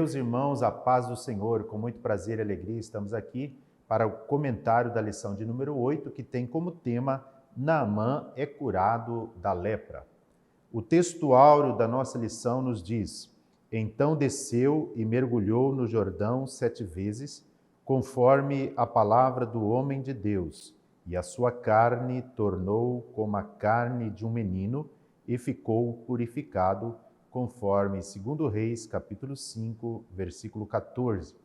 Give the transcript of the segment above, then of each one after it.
Meus irmãos, a paz do Senhor, com muito prazer e alegria, estamos aqui para o comentário da lição de número 8, que tem como tema Naamã é curado da lepra. O texto áureo da nossa lição nos diz: Então desceu e mergulhou no Jordão 7 vezes, conforme a palavra do homem de Deus, e a sua carne tornou como a carne de um menino, e ficou purificado, conforme 2 Reis, capítulo 5, versículo 14.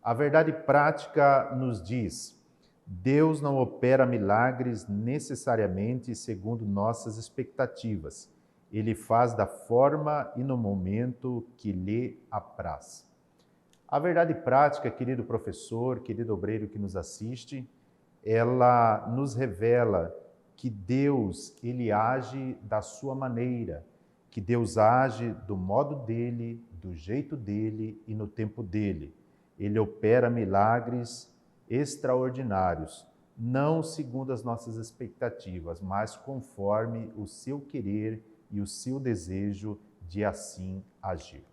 A verdade prática nos diz: Deus não opera milagres necessariamente segundo nossas expectativas. Ele faz da forma e no momento que lhe apraz. A verdade prática, querido professor, querido obreiro que nos assiste, ela nos revela que Deus, ele age da sua maneira, que Deus age do modo dele, do jeito dele e no tempo dele. Ele opera milagres extraordinários, não segundo as nossas expectativas, mas conforme o seu querer e o seu desejo de assim agir.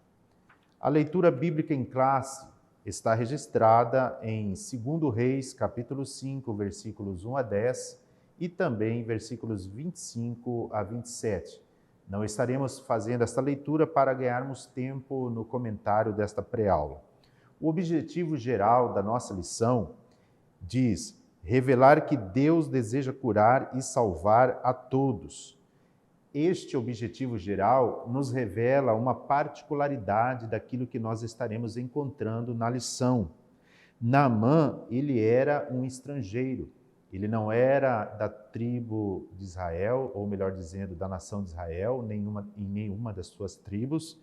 A leitura bíblica em classe está registrada em 2 Reis, capítulo 5, versículos 1 a 10 e também versículos 25 a 27. Não estaremos fazendo esta leitura para ganharmos tempo no comentário desta pré-aula. O objetivo geral da nossa lição diz revelar que Deus deseja curar e salvar a todos. Este objetivo geral nos revela uma particularidade daquilo que nós estaremos encontrando na lição. Naamã, ele era um estrangeiro. Ele não era da tribo de Israel, ou melhor dizendo, da nação de Israel, em nenhuma das suas tribos.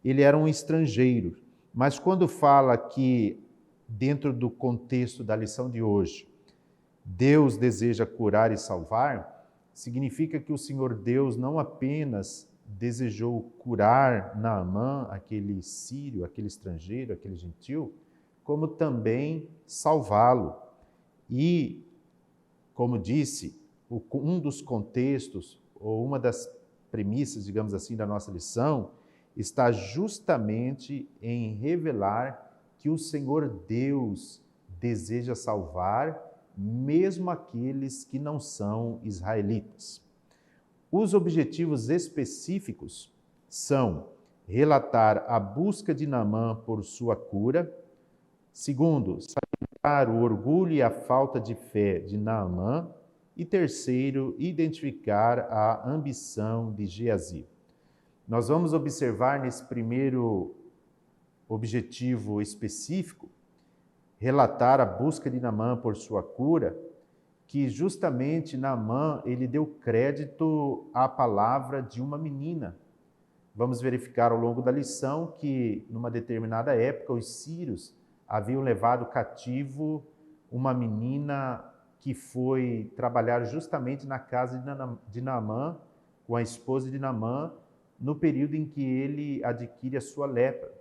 Ele era um estrangeiro. Mas quando fala que, dentro do contexto da lição de hoje, Deus deseja curar e salvar, significa que o Senhor Deus não apenas desejou curar Naamã, aquele sírio, aquele estrangeiro, aquele gentil, como também salvá-lo. E, como disse, um dos contextos, ou uma das premissas, digamos assim, da nossa lição, está justamente em revelar que o Senhor Deus deseja salvar mesmo aqueles que não são israelitas. Os objetivos específicos são relatar a busca de Naamã por sua cura, segundo, salientar o orgulho e a falta de fé de Naamã, e terceiro, identificar a ambição de Geazi. Nós vamos observar nesse primeiro objetivo específico, relatar a busca de Naamã por sua cura, que justamente Naamã, ele deu crédito à palavra de uma menina. Vamos verificar ao longo da lição que, numa determinada época, os sírios haviam levado cativo uma menina que foi trabalhar justamente na casa de Naamã, com a esposa de Naamã, no período em que ele adquire a sua lepra.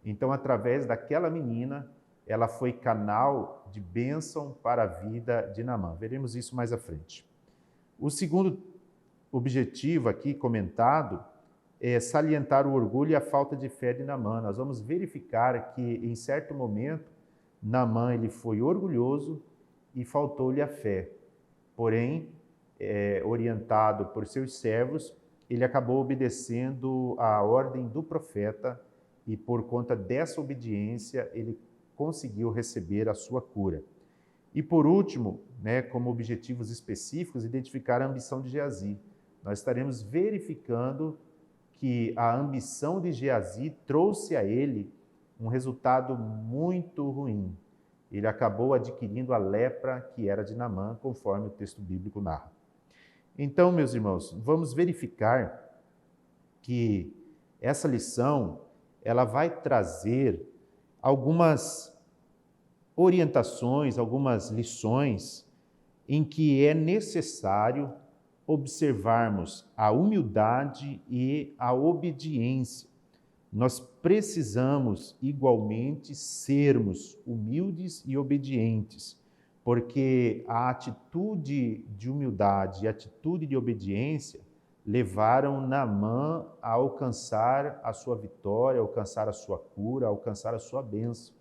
Então, através daquela menina, ela foi canal de bênção para a vida de Naamã. Veremos isso mais à frente. O segundo objetivo aqui comentado é salientar o orgulho e a falta de fé de Naamã. Nós vamos verificar que, em certo momento, Naamã ele foi orgulhoso e faltou-lhe a fé. Porém, orientado por seus servos, ele acabou obedecendo à ordem do profeta e, por conta dessa obediência, ele conseguiu receber a sua cura. E por último, como objetivos específicos, identificar a ambição de Geazi. Nós estaremos verificando que a ambição de Geazi trouxe a ele um resultado muito ruim. Ele acabou adquirindo a lepra que era de Naamã, conforme o texto bíblico narra. Então, meus irmãos, vamos verificar que essa lição ela vai trazer algumas orientações, algumas lições em que é necessário observarmos a humildade e a obediência. Nós precisamos igualmente sermos humildes e obedientes, porque a atitude de humildade e a atitude de obediência levaram Naamã a alcançar a sua vitória, a alcançar a sua cura, a alcançar a sua bênção.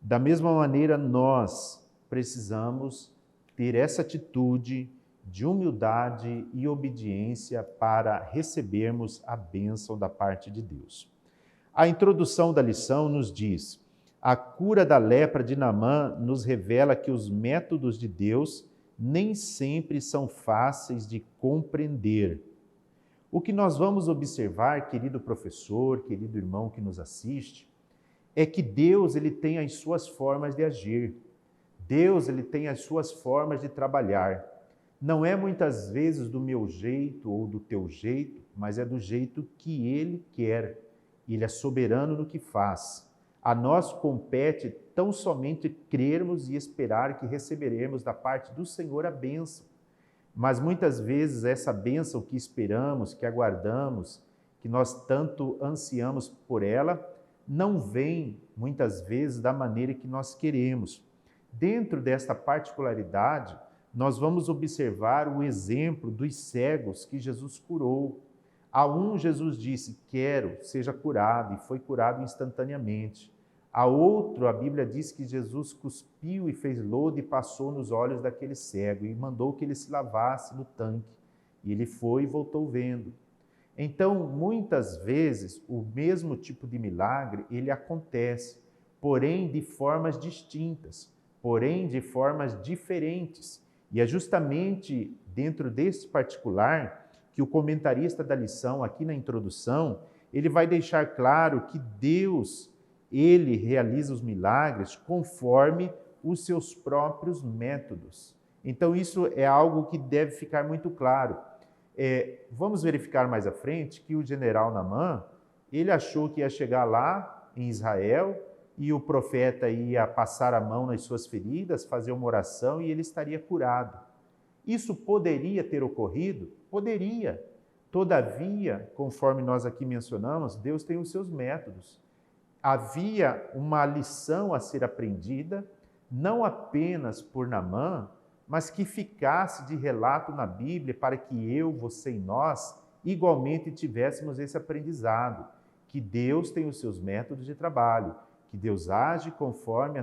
Da mesma maneira, nós precisamos ter essa atitude de humildade e obediência para recebermos a bênção da parte de Deus. A introdução da lição nos diz: a cura da lepra de Naamã nos revela que os métodos de Deus nem sempre são fáceis de compreender. O que nós vamos observar, querido professor, querido irmão que nos assiste, é que Deus ele tem as suas formas de agir. Deus ele tem as suas formas de trabalhar. Não é muitas vezes do meu jeito ou do teu jeito, mas é do jeito que Ele quer. Ele é soberano no que faz. A nós compete tão somente crermos e esperar que receberemos da parte do Senhor a bênção. Mas muitas vezes essa bênção que esperamos, que aguardamos, que nós tanto ansiamos por ela, não vem muitas vezes da maneira que nós queremos. Dentro desta particularidade, nós vamos observar o exemplo dos cegos que Jesus curou. A um Jesus disse: quero, seja curado, e foi curado instantaneamente. A outro, a Bíblia diz que Jesus cuspiu e fez lodo e passou nos olhos daquele cego e mandou que ele se lavasse no tanque. E ele foi e voltou vendo. Então, muitas vezes, o mesmo tipo de milagre, ele acontece, porém de formas distintas, porém de formas diferentes. E é justamente dentro desse particular que o comentarista da lição, aqui na introdução, ele vai deixar claro que Deus, ele realiza os milagres conforme os seus próprios métodos. Então, isso é algo que deve ficar muito claro. Vamos verificar mais à frente que o general Naamã, ele achou que ia chegar lá em Israel e o profeta ia passar a mão nas suas feridas, fazer uma oração e ele estaria curado. Isso poderia ter ocorrido? Poderia. Todavia, conforme nós aqui mencionamos, Deus tem os seus métodos. Havia uma lição a ser aprendida, não apenas por Naamã, mas que ficasse de relato na Bíblia para que eu, você e nós igualmente tivéssemos esse aprendizado, que Deus tem os seus métodos de trabalho, que Deus age conforme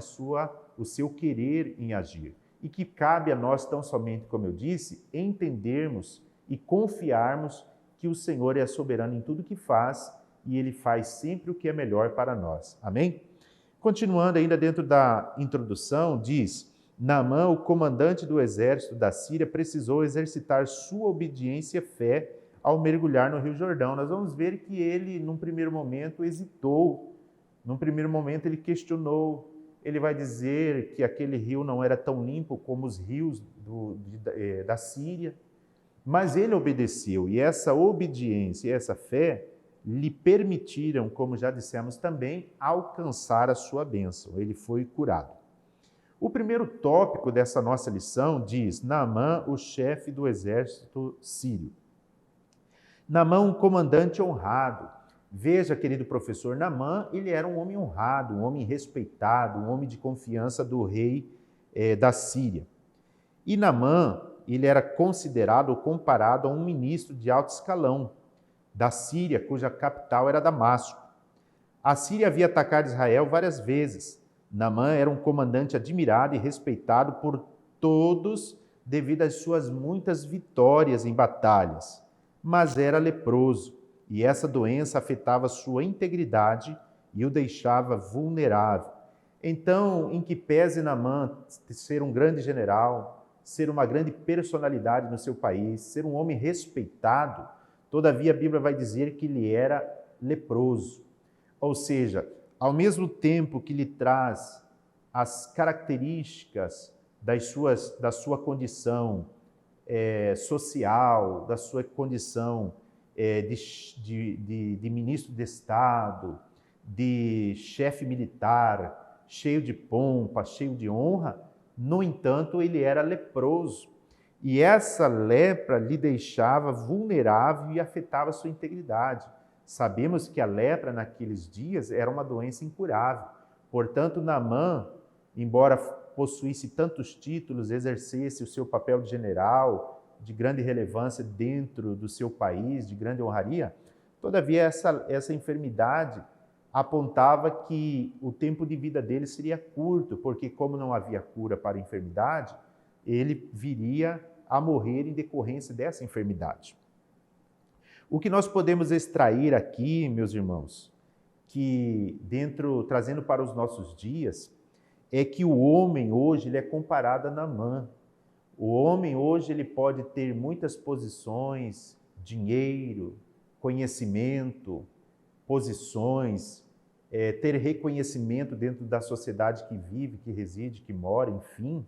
o seu querer em agir e que cabe a nós tão somente, como eu disse, entendermos e confiarmos que o Senhor é soberano em tudo que faz e Ele faz sempre o que é melhor para nós. Amém? Continuando ainda dentro da introdução, diz: Naamã, o comandante do exército da Síria, precisou exercitar sua obediência e fé ao mergulhar no Rio Jordão. Nós vamos ver que ele, num primeiro momento, hesitou, num primeiro momento ele questionou, ele vai dizer que aquele rio não era tão limpo como os rios da Síria, mas ele obedeceu, e essa obediência e essa fé lhe permitiram, como já dissemos também, alcançar a sua bênção. Ele foi curado. O primeiro tópico dessa nossa lição diz: Naamã, o chefe do exército sírio. Naamã, um comandante honrado. Veja, querido professor, Naamã, ele era um homem honrado, um homem respeitado, um homem de confiança do rei da Síria. E Naamã, ele era considerado ou comparado a um ministro de alto escalão da Síria, cuja capital era Damasco. A Síria havia atacado Israel várias vezes. Naamã era um comandante admirado e respeitado por todos devido às suas muitas vitórias em batalhas, mas era leproso, e essa doença afetava sua integridade e o deixava vulnerável. Então, em que pese Naamã ser um grande general, ser uma grande personalidade no seu país, ser um homem respeitado, todavia a Bíblia vai dizer que ele era leproso. Ou seja, ao mesmo tempo que lhe traz as características da sua condição social, da sua condição de ministro de Estado, de chefe militar, cheio de pompa, cheio de honra, no entanto, ele era leproso. E essa lepra lhe deixava vulnerável e afetava sua integridade. Sabemos que a lepra naqueles dias era uma doença incurável. Portanto, Naamã, embora possuísse tantos títulos, exercesse o seu papel de general, de grande relevância dentro do seu país, de grande honraria, todavia essa enfermidade apontava que o tempo de vida dele seria curto, porque como não havia cura para a enfermidade, ele viria a morrer em decorrência dessa enfermidade. O que nós podemos extrair aqui, meus irmãos, que trazendo para os nossos dias, é que o homem hoje ele é comparado a Naamã. O homem hoje ele pode ter muitas posições, dinheiro, conhecimento, posições, ter reconhecimento dentro da sociedade que vive, que reside, que mora, enfim.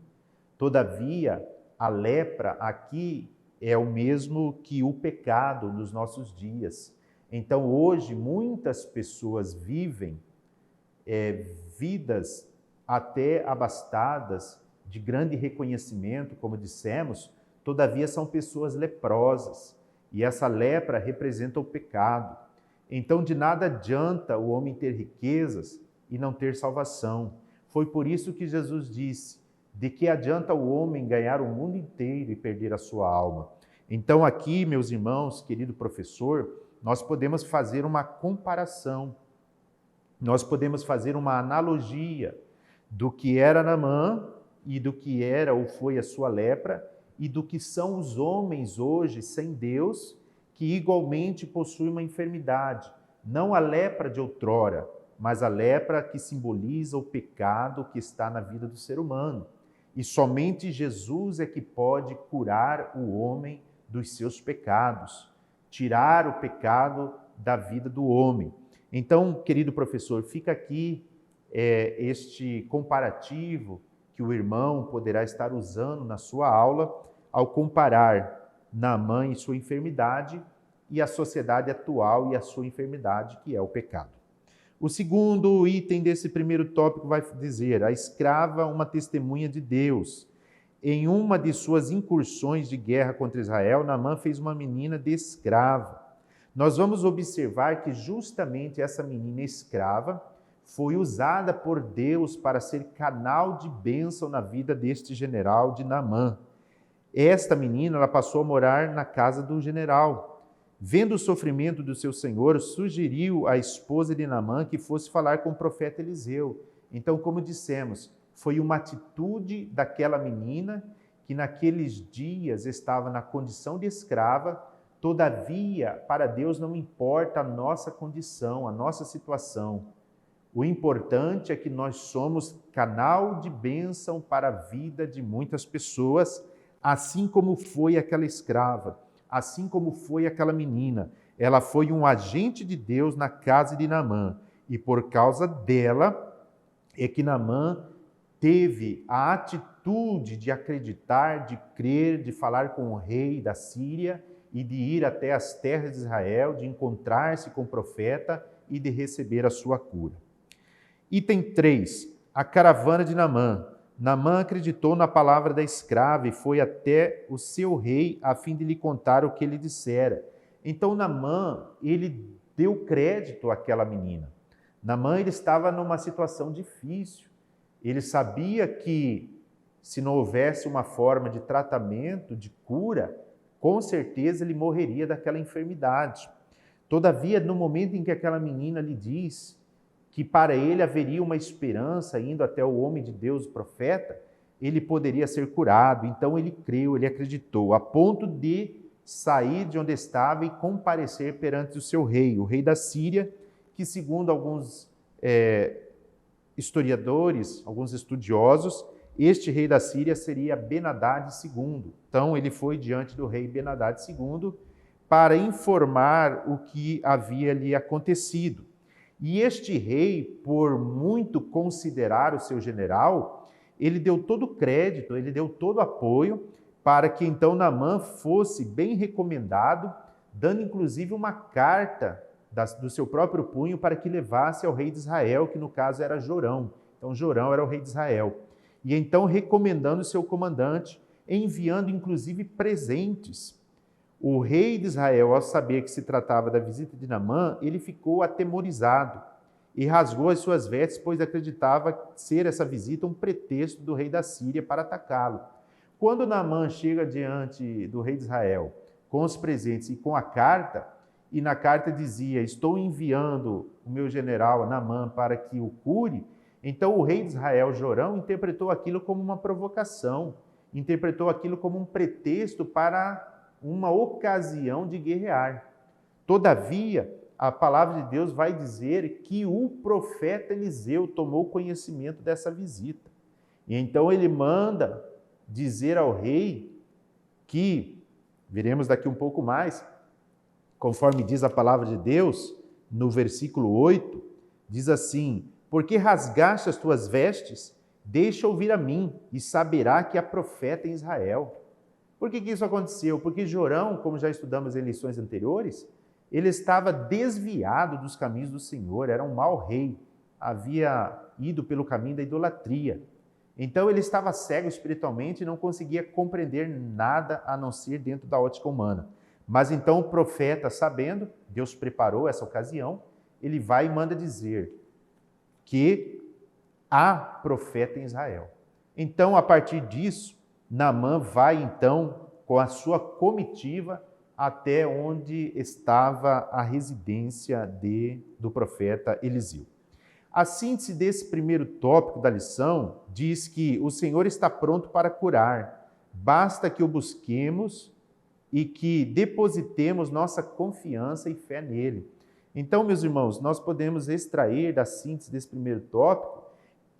Todavia, a lepra aqui é o mesmo que o pecado nos nossos dias. Então, hoje, muitas pessoas vivem vidas até abastadas de grande reconhecimento, como dissemos, todavia são pessoas leprosas. E essa lepra representa o pecado. Então, de nada adianta o homem ter riquezas e não ter salvação. Foi por isso que Jesus disse: de que adianta o homem ganhar o mundo inteiro e perder a sua alma? Então, aqui, meus irmãos, querido professor, nós podemos fazer uma comparação, nós podemos fazer uma analogia do que era Naamã e do que era ou foi a sua lepra e do que são os homens hoje sem Deus, que igualmente possuem uma enfermidade, não a lepra de outrora, mas a lepra que simboliza o pecado que está na vida do ser humano. E somente Jesus é que pode curar o homem dos seus pecados, tirar o pecado da vida do homem. Então, querido professor, fica aqui este comparativo que o irmão poderá estar usando na sua aula ao comparar Naamã e sua enfermidade e a sociedade atual e a sua enfermidade, que é o pecado. O segundo item desse primeiro tópico vai dizer: a escrava, uma testemunha de Deus. Em uma de suas incursões de guerra contra Israel, Naamã fez uma menina de escrava. Nós vamos observar que justamente essa menina escrava foi usada por Deus para ser canal de bênção na vida deste general de Naamã. Esta menina, ela passou a morar na casa do general. Vendo o sofrimento do seu senhor, sugeriu à esposa de Naamã que fosse falar com o profeta Eliseu. Então, como dissemos, foi uma atitude daquela menina que naqueles dias estava na condição de escrava. Todavia, para Deus não importa a nossa condição, a nossa situação. O importante é que nós somos canal de bênção para a vida de muitas pessoas, assim como foi aquela escrava, assim como foi aquela menina. Ela foi um agente de Deus na casa de Naamã, e por causa dela é que Naamã teve a atitude de acreditar, de crer, de falar com o rei da Síria e de ir até as terras de Israel, de encontrar-se com o profeta e de receber a sua cura. Item 3, a caravana de Naamã. Naamã acreditou na palavra da escrava e foi até o seu rei a fim de lhe contar o que ele dissera. Então Naamã, ele deu crédito àquela menina. Naamã, ele estava numa situação difícil. Ele sabia que se não houvesse uma forma de tratamento, de cura, com certeza ele morreria daquela enfermidade. Todavia, no momento em que aquela menina lhe diz que para ele haveria uma esperança indo até o homem de Deus, o profeta, ele poderia ser curado. Então ele creu, ele acreditou, a ponto de sair de onde estava e comparecer perante o seu rei, o rei da Síria, que segundo alguns historiadores, alguns estudiosos, este rei da Síria seria Ben-Hadad II. Então ele foi diante do rei Ben-Hadad II para informar o que havia lhe acontecido. E este rei, por muito considerar o seu general, ele deu todo o crédito, ele deu todo o apoio para que então Naamã fosse bem recomendado, dando inclusive uma carta do seu próprio punho para que levasse ao rei de Israel, que no caso era Jorão. Então Jorão era o rei de Israel. E então recomendando o seu comandante, enviando inclusive presentes. O rei de Israel, ao saber que se tratava da visita de Naamã, ele ficou atemorizado e rasgou as suas vestes, pois acreditava ser essa visita um pretexto do rei da Síria para atacá-lo. Quando Naamã chega diante do rei de Israel com os presentes e com a carta, e na carta dizia: estou enviando o meu general Naamã para que o cure, então o rei de Israel, Jorão, interpretou aquilo como uma provocação, interpretou aquilo como um pretexto para uma ocasião de guerrear. Todavia, a palavra de Deus vai dizer que o profeta Eliseu tomou conhecimento dessa visita. E então ele manda dizer ao rei que, veremos daqui um pouco mais, conforme diz a palavra de Deus, no versículo 8, diz assim: porque rasgaste as tuas vestes, deixa ouvir a mim, e saberá que há profeta em Israel. Por que isso aconteceu? Porque Jorão, como já estudamos em lições anteriores, ele estava desviado dos caminhos do Senhor, era um mau rei, havia ido pelo caminho da idolatria. Então ele estava cego espiritualmente e não conseguia compreender nada a não ser dentro da ótica humana. Mas então o profeta, sabendo, Deus preparou essa ocasião, ele vai e manda dizer que há profeta em Israel. Então, a partir disso, Naamã vai então com a sua comitiva até onde estava a residência do profeta Eliseu. A síntese desse primeiro tópico da lição diz que o Senhor está pronto para curar, basta que o busquemos e que depositemos nossa confiança e fé nele. Então, meus irmãos, nós podemos extrair da síntese desse primeiro tópico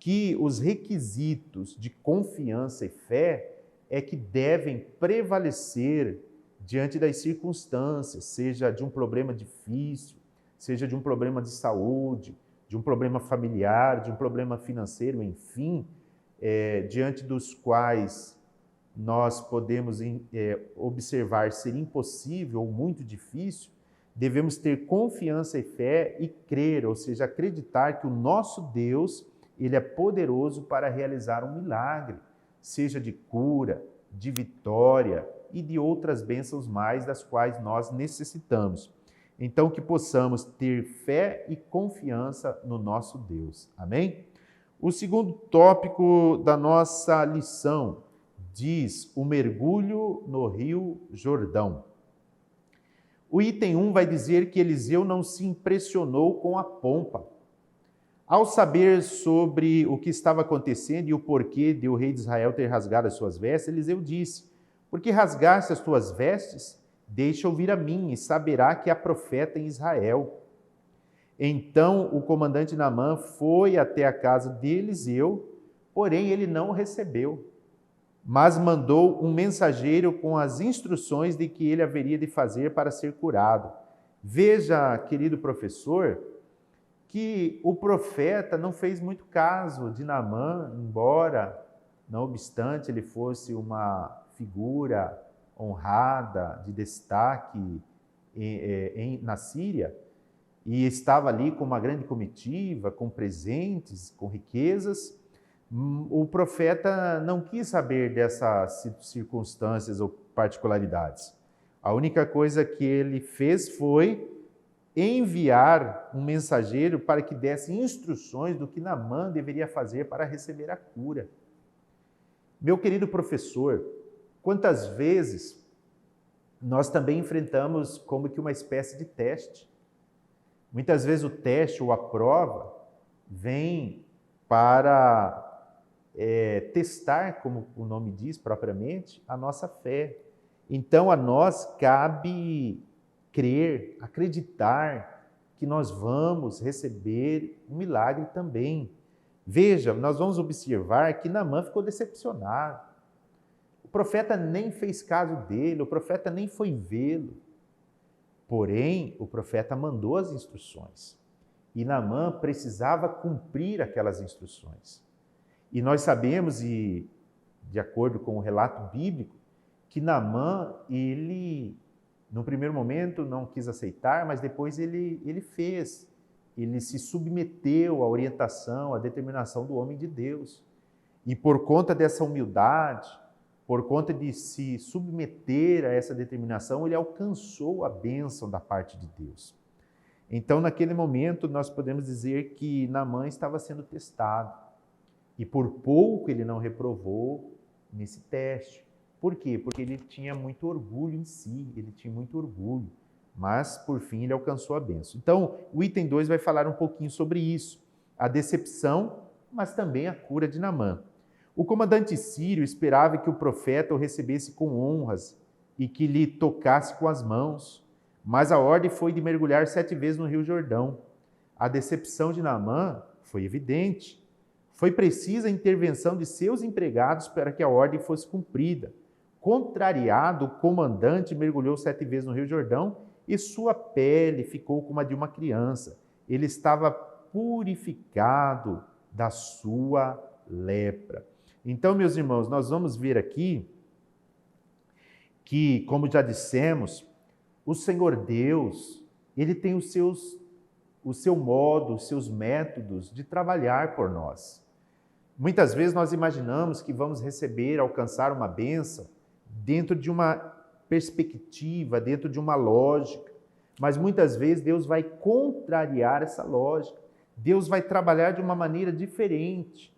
que os requisitos de confiança e fé é que devem prevalecer diante das circunstâncias, seja de um problema difícil, seja de um problema de saúde, de um problema familiar, de um problema financeiro, enfim, diante dos quais nós podemos observar ser impossível ou muito difícil, devemos ter confiança e fé e crer, ou seja, acreditar que o nosso Deus, ele é poderoso para realizar um milagre, seja de cura, de vitória e de outras bênçãos mais das quais nós necessitamos. Então, que possamos ter fé e confiança no nosso Deus. Amém? O segundo tópico da nossa lição diz o mergulho no Rio Jordão. O item 1 vai dizer que Eliseu não se impressionou com a pompa. Ao saber sobre o que estava acontecendo e o porquê de o rei de Israel ter rasgado as suas vestes, Eliseu disse: porque rasgaste as tuas vestes? Deixa ouvir a mim, e saberá que há profeta em Israel. Então o comandante Naamã foi até a casa de Eliseu, porém ele não o recebeu, mas mandou um mensageiro com as instruções de que ele haveria de fazer para ser curado. Veja, querido professor, que o profeta não fez muito caso de Naamã, embora, não obstante, ele fosse uma figura honrada, de destaque na Síria, e estava ali com uma grande comitiva, com presentes, com riquezas. O profeta não quis saber dessas circunstâncias ou particularidades. A única coisa que ele fez foi enviar um mensageiro para que desse instruções do que Naamã deveria fazer para receber a cura. Meu querido professor, quantas vezes nós também enfrentamos como que uma espécie de teste. Muitas vezes o teste ou a prova vem para testar, como o nome diz propriamente, a nossa fé. Então a nós cabe crer, acreditar que nós vamos receber um milagre também. Veja, nós vamos observar que Naamã ficou decepcionado. O profeta nem fez caso dele, o profeta nem foi vê-lo. Porém, o profeta mandou as instruções. E Naamã precisava cumprir aquelas instruções. E nós sabemos, e de acordo com o relato bíblico, que Naamã, ele, no primeiro momento, não quis aceitar, mas depois ele fez. Ele se submeteu à orientação, à determinação do homem de Deus. E por conta dessa humildade, por conta de se submeter a essa determinação, ele alcançou a bênção da parte de Deus. Então, naquele momento, nós podemos dizer que Naamã estava sendo testado. E por pouco ele não reprovou nesse teste. Por quê? Porque ele tinha muito orgulho em si, ele tinha muito orgulho, mas por fim ele alcançou a bênção. Então, o item 2 vai falar um pouquinho sobre isso, a decepção, mas também a cura de Naamã. O comandante sírio esperava que o profeta o recebesse com honras e que lhe tocasse com as mãos, mas a ordem foi de mergulhar 7 vezes no Rio Jordão. A decepção de Naamã foi evidente. Foi precisa a intervenção de seus empregados para que a ordem fosse cumprida. Contrariado, o comandante mergulhou 7 vezes no Rio Jordão e sua pele ficou como a de uma criança. Ele estava purificado da sua lepra. Então, meus irmãos, nós vamos ver aqui que, como já dissemos, o Senhor Deus, ele tem o seu modo, os seus métodos de trabalhar por nós. Muitas vezes nós imaginamos que vamos receber, alcançar uma bênção dentro de uma perspectiva, dentro de uma lógica, mas muitas vezes Deus vai contrariar essa lógica. Deus vai trabalhar de uma maneira diferente.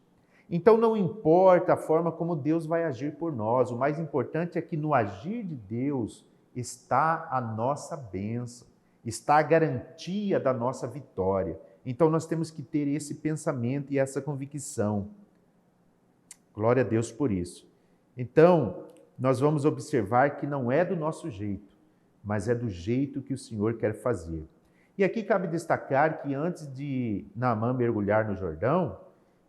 Então não importa a forma como Deus vai agir por nós, o mais importante é que no agir de Deus está a nossa bênção, está a garantia da nossa vitória. Então nós temos que ter esse pensamento e essa convicção. Glória a Deus por isso. Então, nós vamos observar que não é do nosso jeito, mas é do jeito que o Senhor quer fazer. E aqui cabe destacar que antes de Naamã mergulhar no Jordão,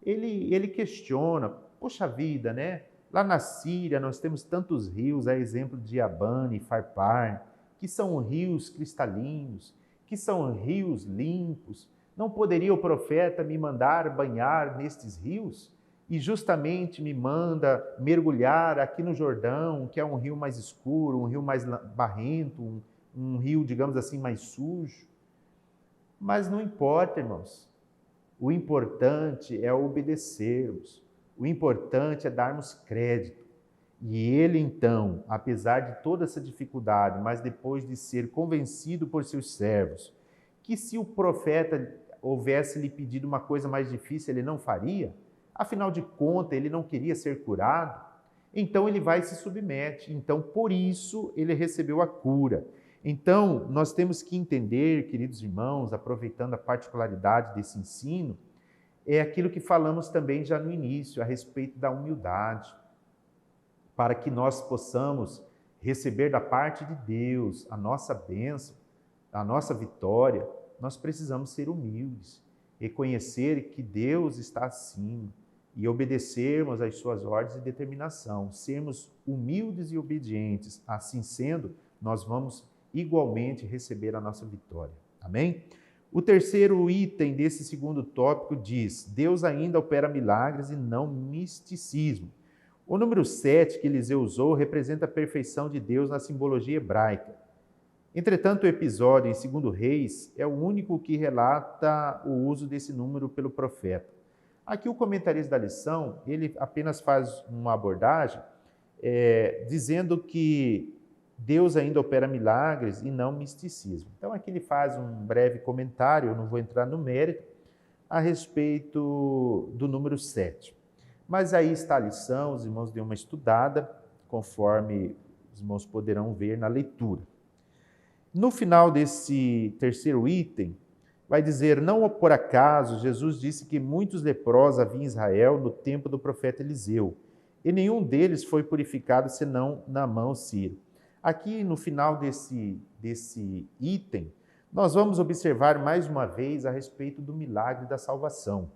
ele questiona, poxa vida, né? Lá na Síria nós temos tantos rios, a exemplo de Abana e Farpar, que são rios cristalinos, que são rios limpos. Não poderia o profeta me mandar banhar nestes rios? E justamente me manda mergulhar aqui no Jordão, que é um rio mais escuro, um rio mais barrento, um rio, digamos assim, mais sujo. Mas não importa, irmãos. O importante é obedecermos. O importante é darmos crédito. E ele, então, apesar de toda essa dificuldade, mas depois de ser convencido por seus servos, que se o profeta houvesse lhe pedido uma coisa mais difícil, ele não faria, afinal de contas, ele não queria ser curado, então ele vai e se submete. Então, por isso, ele recebeu a cura. Então, nós temos que entender, queridos irmãos, aproveitando a particularidade desse ensino, é aquilo que falamos também já no início, a respeito da humildade, para que nós possamos receber da parte de Deus a nossa bênção, a nossa vitória, nós precisamos ser humildes, reconhecer que Deus está acima e obedecermos às suas ordens e determinação, sermos humildes e obedientes. Assim sendo, nós vamos igualmente receber a nossa vitória. Amém? O terceiro item desse segundo tópico diz: Deus ainda opera milagres e não misticismo. O número 7 que Eliseu usou representa a perfeição de Deus na simbologia hebraica. Entretanto, o episódio em 2 Reis é o único que relata o uso desse número pelo profeta. Aqui o comentarista da lição, ele apenas faz uma abordagem dizendo que Deus ainda opera milagres e não misticismo. Então aqui ele faz um breve comentário, eu não vou entrar no mérito, a respeito do número 7. Mas aí está a lição, os irmãos dêem uma estudada, conforme os irmãos poderão ver na leitura. No final desse terceiro item, vai dizer: não por acaso Jesus disse que muitos leprosos havia em Israel no tempo do profeta Eliseu, e nenhum deles foi purificado senão Naamã o sírio. Aqui no final desse item, nós vamos observar mais uma vez a respeito do milagre da salvação.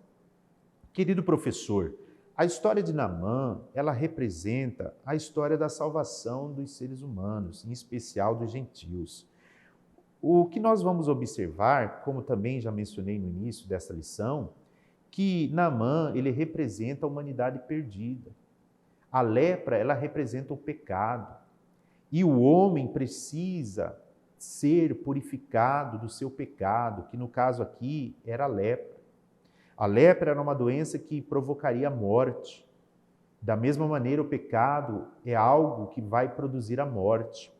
Querido professor, a história de Naamã, ela representa a história da salvação dos seres humanos, em especial dos gentios. O que nós vamos observar, como também já mencionei no início dessa lição, que Naamã, ele representa a humanidade perdida. A lepra, ela representa o pecado. E o homem precisa ser purificado do seu pecado, que no caso aqui era a lepra. A lepra era uma doença que provocaria a morte. Da mesma maneira, o pecado é algo que vai produzir a morte.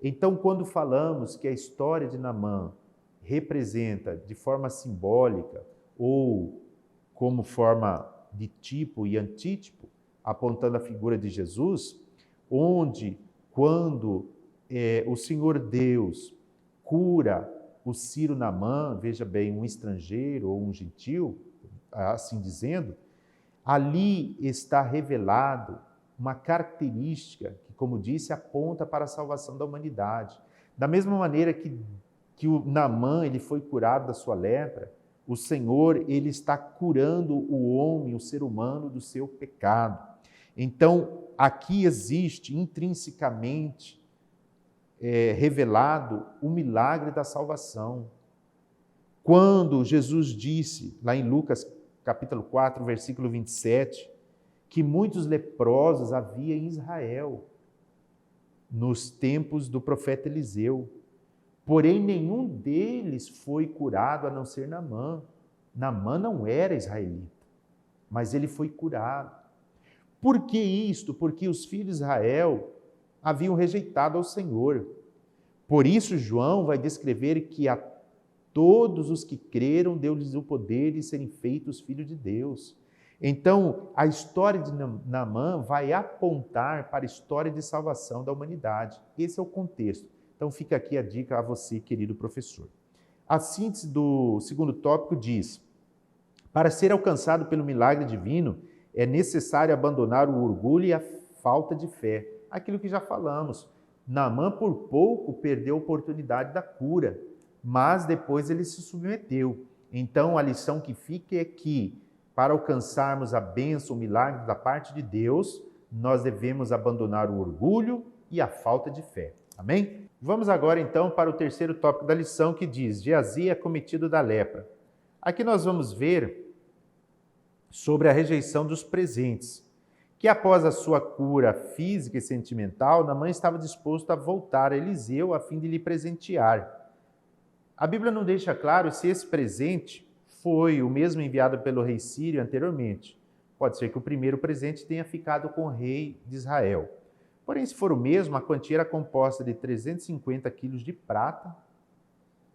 Então, quando falamos que a história de Naamã representa de forma simbólica ou como forma de tipo e antítipo, apontando a figura de Jesus, onde, quando o Senhor Deus cura o Ciro Naamã, veja bem, um estrangeiro ou um gentil, assim dizendo, ali está revelado uma característica que, como disse, aponta para a salvação da humanidade. Da mesma maneira que o Naamã ele foi curado da sua lepra, o Senhor ele está curando o homem, o ser humano, do seu pecado. Então, aqui existe intrinsecamente revelado o milagre da salvação. Quando Jesus disse, lá em Lucas capítulo 4, versículo 27, que muitos leprosos havia em Israel, nos tempos do profeta Eliseu. Porém, nenhum deles foi curado a não ser Naamã. Naamã não era israelita, mas ele foi curado. Por que isto? Porque os filhos de Israel haviam rejeitado ao Senhor. Por isso, João vai descrever que a todos os que creram, deu-lhes o poder de serem feitos filhos de Deus. Então, a história de Naamã vai apontar para a história de salvação da humanidade. Esse é o contexto. Então, fica aqui a dica a você, querido professor. A síntese do segundo tópico diz: para ser alcançado pelo milagre divino, é necessário abandonar o orgulho e a falta de fé. Aquilo que já falamos. Naamã, por pouco, perdeu a oportunidade da cura, mas depois ele se submeteu. Então, a lição que fica é que, para alcançarmos a bênção, o milagre da parte de Deus, nós devemos abandonar o orgulho e a falta de fé. Amém? Vamos agora, então, para o terceiro tópico da lição, que diz: Geazi é cometido da lepra. Aqui nós vamos ver sobre a rejeição dos presentes, que após a sua cura física e sentimental, Naamã estava disposto a voltar a Eliseu a fim de lhe presentear. A Bíblia não deixa claro se esse presente foi o mesmo enviado pelo rei Sírio anteriormente. Pode ser que o primeiro presente tenha ficado com o rei de Israel. Porém, se for o mesmo, a quantia era composta de 350 quilos de prata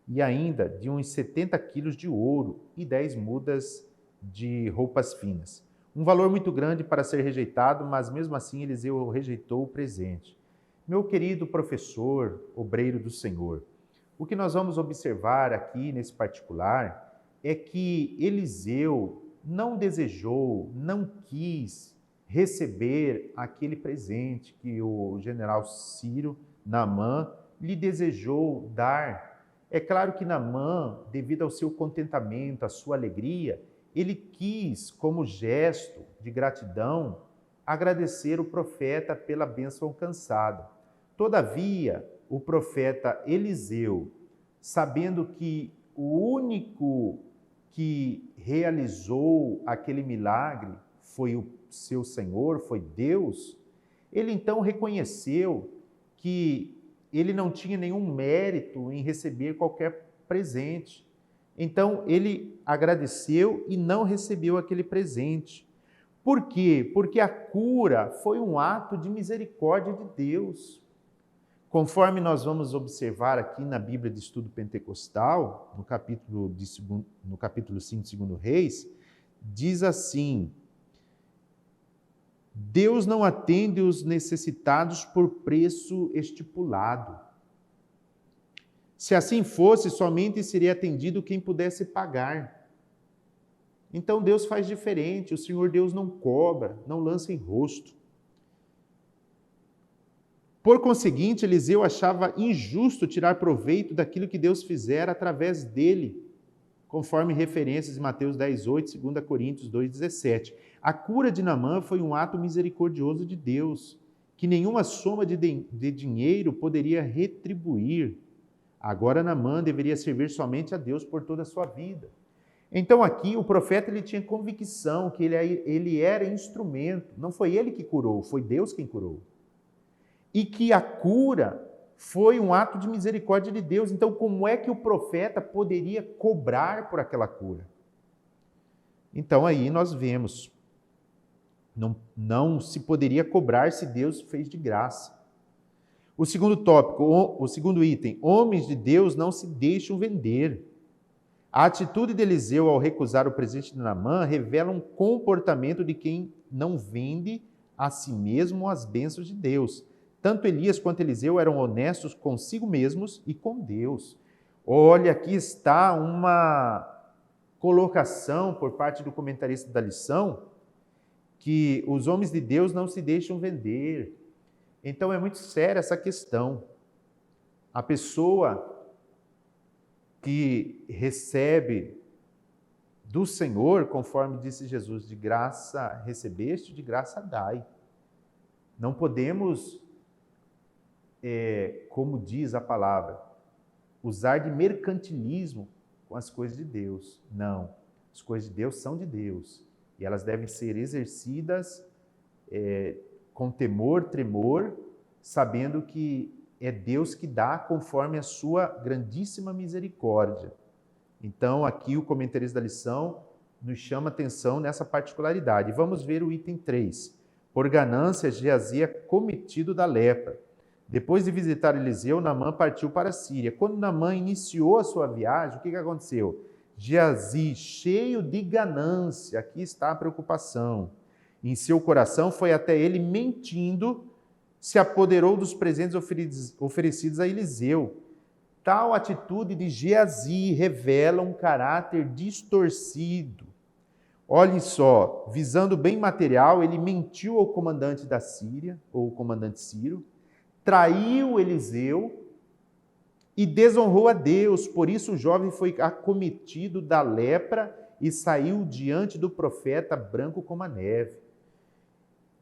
e ainda de uns 70 quilos de ouro e 10 mudas de roupas finas. Um valor muito grande para ser rejeitado, mas mesmo assim Eliseu rejeitou o presente. Meu querido professor, obreiro do Senhor, o que nós vamos observar aqui nesse particular é que Eliseu não desejou, não quis receber aquele presente que o general Ciro, Naamã, lhe desejou dar. É claro que Naamã, devido ao seu contentamento, à sua alegria, ele quis, como gesto de gratidão, agradecer o profeta pela bênção alcançada. Todavia, o profeta Eliseu, sabendo que o único que realizou aquele milagre foi o seu Senhor, foi Deus, ele então reconheceu que ele não tinha nenhum mérito em receber qualquer presente. Então, ele agradeceu e não recebeu aquele presente. Por quê? Porque a cura foi um ato de misericórdia de Deus. Conforme nós vamos observar aqui na Bíblia de Estudo Pentecostal, no capítulo 5 de 2 Reis, diz assim: Deus não atende os necessitados por preço estipulado. Se assim fosse, somente seria atendido quem pudesse pagar. Então Deus faz diferente, o Senhor Deus não cobra, não lança em rosto. Por conseguinte, Eliseu achava injusto tirar proveito daquilo que Deus fizera através dele, conforme referências em Mateus 10:8, 2 Coríntios 2:17. A cura de Naamã foi um ato misericordioso de Deus, que nenhuma soma de dinheiro poderia retribuir. Agora Naamã deveria servir somente a Deus por toda a sua vida. Então aqui o profeta ele tinha convicção que ele era instrumento, não foi ele que curou, foi Deus quem curou. E que a cura foi um ato de misericórdia de Deus. Então como é que o profeta poderia cobrar por aquela cura? Então aí nós vemos, não se poderia cobrar se Deus fez de graça. O segundo tópico, o segundo item, homens de Deus não se deixam vender. A atitude de Eliseu ao recusar o presente de Naamã revela um comportamento de quem não vende a si mesmo as bênçãos de Deus. Tanto Elias quanto Eliseu eram honestos consigo mesmos e com Deus. Olha, aqui está uma colocação por parte do comentarista da lição, que os homens de Deus não se deixam vender. Então é muito séria essa questão. A pessoa que recebe do Senhor, conforme disse Jesus, de graça recebeste, de graça dai. Não podemos, como diz a palavra, usar de mercantilismo com as coisas de Deus. Não, as coisas de Deus são de Deus e elas devem ser exercidas com temor, tremor, sabendo que é Deus que dá conforme a sua grandíssima misericórdia. Então, aqui o comentarista da lição nos chama atenção nessa particularidade. Vamos ver o item 3. Por ganância, Geazi é cometido da lepra. Depois de visitar Eliseu, Naamã partiu para a Síria. Quando Naamã iniciou a sua viagem, o que aconteceu? Geazi, cheio de ganância, aqui está a preocupação. Em seu coração foi até ele mentindo, se apoderou dos presentes oferecidos a Eliseu. Tal atitude de Geazi revela um caráter distorcido. Olhem só, visando bem material, ele mentiu ao comandante da Síria, ou o comandante Ciro, traiu Eliseu e desonrou a Deus. Por isso o jovem foi acometido da lepra e saiu diante do profeta branco como a neve.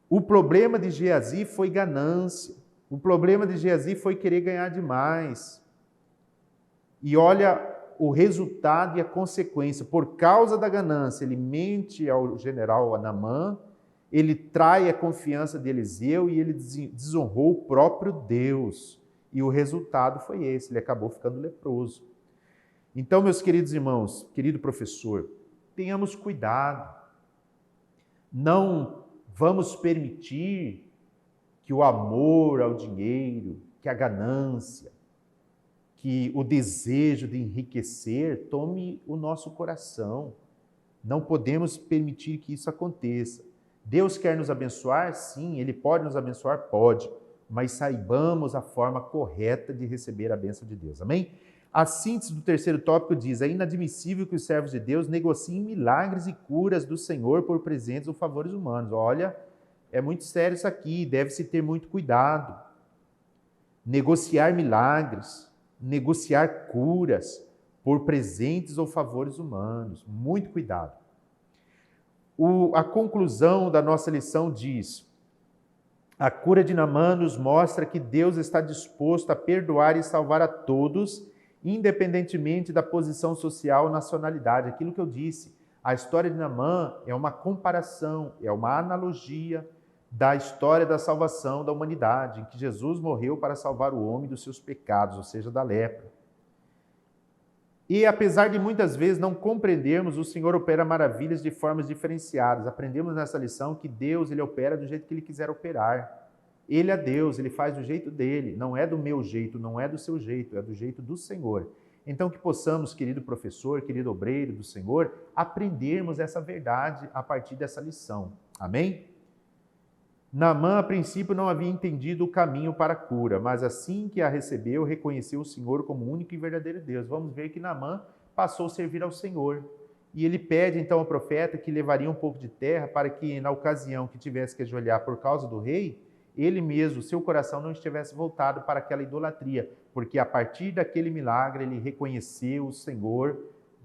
O problema de Geazi foi ganância. O problema de Geazi foi querer ganhar demais. E olha o resultado e a consequência. Por causa da ganância, ele mente ao general Naamã, ele trai a confiança de Eliseu e ele desonrou o próprio Deus. E o resultado foi esse, ele acabou ficando leproso. Então, meus queridos irmãos, querido professor, tenhamos cuidado. Não vamos permitir que o amor ao dinheiro, que a ganância, que o desejo de enriquecer tome o nosso coração. Não podemos permitir que isso aconteça. Deus quer nos abençoar? Sim. Ele pode nos abençoar? Pode. Mas saibamos a forma correta de receber a bênção de Deus. Amém? A síntese do terceiro tópico diz: é inadmissível que os servos de Deus negociem milagres e curas do Senhor por presentes ou favores humanos. Olha, é muito sério isso aqui, deve-se ter muito cuidado. Negociar milagres, negociar curas por presentes ou favores humanos. Muito cuidado. A conclusão da nossa lição diz: a cura de Naamã nos mostra que Deus está disposto a perdoar e salvar a todos, independentemente da posição social ou nacionalidade. Aquilo que eu disse, a história de Naamã é uma comparação, é uma analogia da história da salvação da humanidade, em que Jesus morreu para salvar o homem dos seus pecados, ou seja, da lepra. E apesar de muitas vezes não compreendermos, o Senhor opera maravilhas de formas diferenciadas. Aprendemos nessa lição que Deus, Ele opera do jeito que Ele quiser operar. Ele é Deus, Ele faz do jeito dele, não é do meu jeito, não é do seu jeito, é do jeito do Senhor. Então que possamos, querido professor, querido obreiro do Senhor, aprendermos essa verdade a partir dessa lição. Amém? Naamã, a princípio, não havia entendido o caminho para a cura, mas assim que a recebeu, reconheceu o Senhor como o único e verdadeiro Deus. Vamos ver que Naamã passou a servir ao Senhor. E ele pede então ao profeta que levaria um pouco de terra para que, na ocasião que tivesse que ajoelhar por causa do rei, ele mesmo, seu coração não estivesse voltado para aquela idolatria, porque a partir daquele milagre ele reconheceu o Senhor,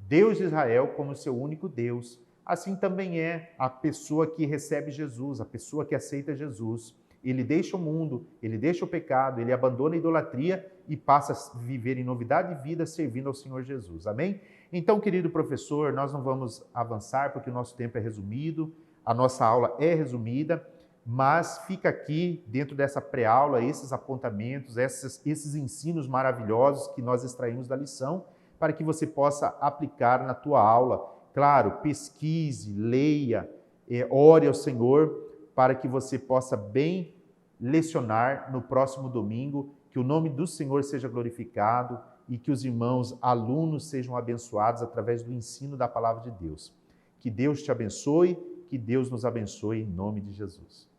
Deus de Israel, como seu único Deus. Assim também é a pessoa que recebe Jesus, a pessoa que aceita Jesus. Ele deixa o mundo, ele deixa o pecado, ele abandona a idolatria e passa a viver em novidade de vida servindo ao Senhor Jesus. Amém? Então, querido professor, nós não vamos avançar porque o nosso tempo é resumido, a nossa aula é resumida, mas fica aqui, dentro dessa pré-aula, esses apontamentos, esses ensinos maravilhosos que nós extraímos da lição, para que você possa aplicar na tua aula. Claro, pesquise, leia, ore ao Senhor para que você possa bem lecionar no próximo domingo, que o nome do Senhor seja glorificado e que os irmãos alunos sejam abençoados através do ensino da palavra de Deus. Que Deus te abençoe, que Deus nos abençoe em nome de Jesus.